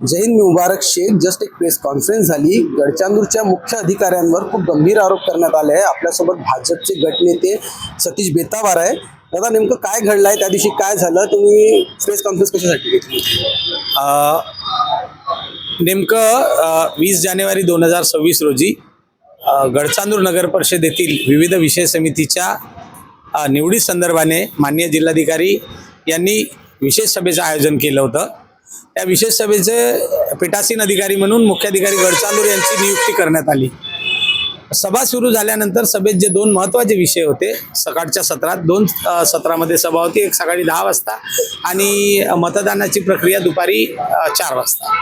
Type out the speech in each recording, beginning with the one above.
जय हिंद मुबारक Shaikh just एक press conference झाली। गडचांदूरच्या मुख्य अधिकाऱ्यांवर खूप गंभीर आरोप करण्यात आले आहे। आपल्यासोबत भाजपचे गटनेते सतीश बेतावार आहे। दादा, नेमकं काय घडलंय, त्या दिवशी काय झालं, तुम्ही प्रेस कॉन्फरन्स कशासाठी घेतली? नेमकं 20 जानेवारी 2026 रोजी गडचांदूर नगर परिषदेतील विविध विषय समितीच्या निवडी संदर्भाने माननीय जिल्हाधिकारी यांनी विशेष सभेचं आयोजन केलं होतं। त्या विशेष सभेचे पीठासीन अधिकारी म्हणून मुख्याधिकारी गडचांदूर यांची नियुक्ती करण्यात आली। सभा सुरू झाल्यानंतर सभेत जे दोन महत्त्वाचे विषय होते, सकाळच्या सत्रात दोन सत्रामध्ये सभा होती, एक सकाळी 10 वाजता आणि मतदानाची प्रक्रिया दुपारी 4 वाजता।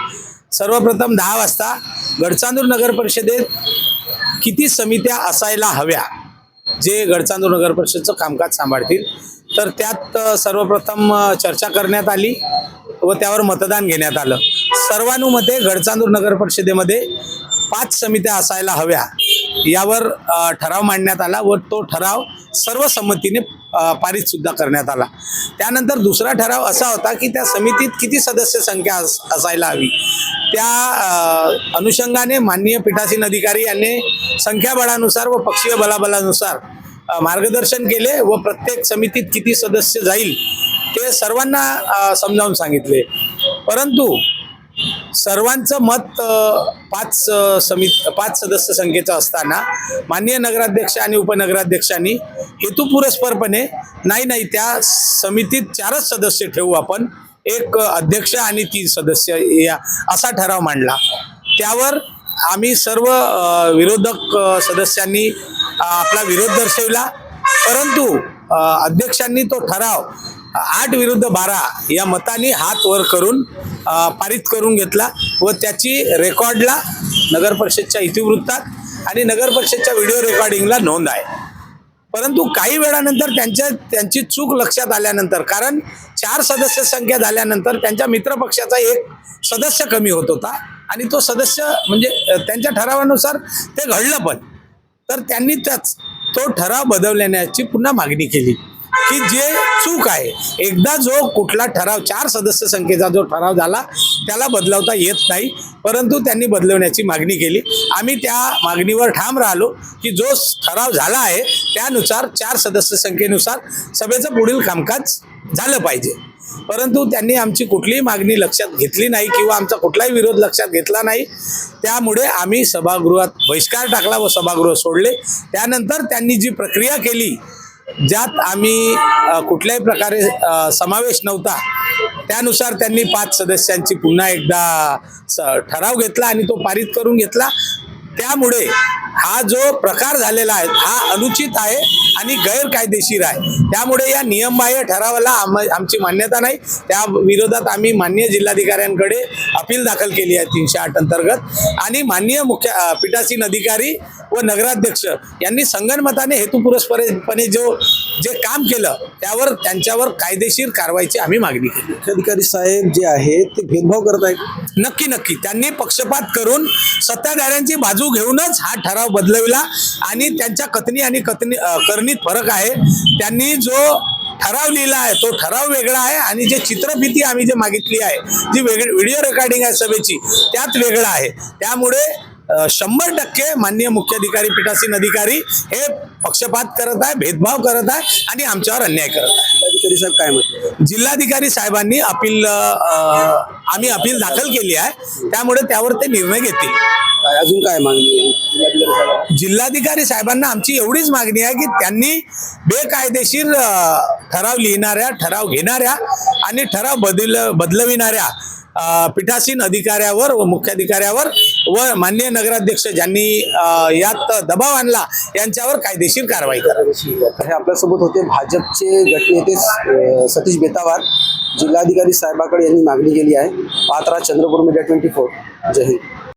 सर्वप्रथम 10 वाजता गडचांदूर नगर परिषदेत किती समित्या असायला हव्या जे गडचांदूर नगर परिषदेचं कामकाज सांभाळतील, तर त्यात सर्वप्रथम चर्चा करण्यात आली व त्यावर मतदान घेण्यात आलं। सर्वानुमते गडचांदूर नगर परिषदेमध्ये 5 समित्या असायला हव्या यावर ठराव मांडण्यात आला व तो ठराव सर्वसंमतीने पारित सुद्धा करण्यात आला। त्यानंतर दुसरा ठराव असा होता की त्या समितीत किती सदस्य संख्या असायला हवी, त्या अनुषंगाने माननीय पीठासीन अधिकारी यांनी संख्याबळानुसार व पक्षीय बलाबलानुसार मार्गदर्शन केले व प्रत्येक समितीत किती सदस्य जाईल ते सर्वांना समजावून सांगितले। परंतु सर्वांचं मत 5 सदस्य संख्येचं असताना माननीय नगराध्यक्ष आणि उपनगराध्यक्षांनी हेतुपुरस्परपणे नाही त्या समितीत 4च सदस्य ठेवू आपण, एक अध्यक्ष आणि 3 सदस्य या असा ठराव मांडला। त्यावर आम्ही सर्व विरोधक सदस्यांनी आपला विरोध दर्शविला, परंतु अध्यक्षांनी तो ठराव 8 विरुद्ध 12 या मताने हात वर करून पारित करून घेतला व त्याची रेकॉर्डला नगर परिषदच्या इतिवृत्तात आणि नगर परिषदच्या व्हिडिओ रेकॉर्डिंगला नोंद आहे। परंतु काही वेळानंतर त्यांची चूक लक्षात आल्यानंतर, कारण 4 सदस्य संख्या झाल्यानंतर त्यांच्या मित्रपक्षाचा एक सदस्य कमी होत होता आणि तो सदस्य म्हणजे त्यांच्या ठरावानुसार ते घडलं पण, तर त्यांनी तो ठराव बदलण्याची पुन्हा मागणी केली की जे चूक आहे, एकदा जो कुठला ठराव 4 सदस्य संख्येचा जो ठराव झाला त्याला बदलवता येत नाही, परंतु त्यांनी बदलवण्याची मागणी केली। आम्ही त्या मागणीवर ठाम राहिलो की जो ठराव झाला आहे त्यानुसार 4 सदस्य संख्येनुसार सभेचं पुढील कामकाज झालं पाहिजे। परंतु त्यांनी आमची कुठलीही मागणी लक्षात घेतली नाही किंवा आमचा कुठलाही विरोध लक्षात घेतला नाही। त्यामुळे आम्ही सभागृहात बहिष्कार टाकला व सभागृह सोडले। त्यानंतर त्यांनी जी प्रक्रिया केली ज्यात आम्ही कुठल्याही प्रकारे समावेश नव्हता, त्यानुसार त्यांनी 5 सदस्यांची पुन्हा एकदा ठराव घेतला आणि तो पारित करून घेतला। त्यामुळे हा जो प्रकार झालेला आहे हा अनुचित आहे आणि गैरकायदेशीर आहे। त्यामुळे या नियमबाह्य ठरावाला आमची मान्यता नाही। त्या विरोधात आम्ही माननीय जिल्हाधिकाऱ्यांकडे अपील दाखल केली आहे 308 अंतर्गत आणि माननीय मुख्य पीठासीन अधिकारी व नगराध्यक्ष यांनी संगनमताने हेतुपुरस्परपणे जे काम केलं त्यावर त्यांच्यावर कायदेशीर कारवाईची आम्ही मागणी केली। मुख्याधिकारी साहेब जे आहेत ते भेदभाव करत आहेत? नक्की त्यांनी पक्षपात करून सत्ताधाऱ्यांची बाजू घेऊनच हा ठराव बदलविला आणि त्यांच्या कथनी आणि करणीत फरक आहे। त्यांनी जो ठराव लिहिला आहे तो ठराव वेगळा आहे आणि जे चित्रफिती आम्ही जे मागितली आहे, जी व्हिडिओ रेकॉर्डिंग आहे सभेची, त्यात वेगळा आहे। त्यामुळे 100% माननीय मुख्याधिकारी पीठासीन अधिकारी हे पक्षपात करत आहे, भेदभाव करत आहे आणि आमच्यावर अन्याय करत आहे। जिल्हाधिकारी साहेब काय म्हटले? जिल्हाधिकारी साहेबांनी आम्ही अपील दाखल केली आहे, त्यामुळे त्यावर ते निर्णय घेतील। अजून काय मागणी आहे? जिल्हाधिकारी साहेबांना आमची एवढीच मागणी आहे की त्यांनी बेकायदेशीर ठराव लिहिणाऱ्या, ठराव घेणाऱ्या आणि ठराव बदलविणाऱ्या पीठासीन अधिकाऱ्यावर व मुख्याधिकाऱ्यावर व माननीय नगराध्यक्ष ज्यांनी यात दबाव आणला यांच्यावर कायदेशीर कारवाई करावी। हे आपल्यासोबत होते भाजपचे गटनेते सतीश बेतावार। जिल्हाधिकारी साहेबाकडे यांनी मागणी केली आहे। पात्रा, चंद्रपूर मीडिया 24। जय हिंद।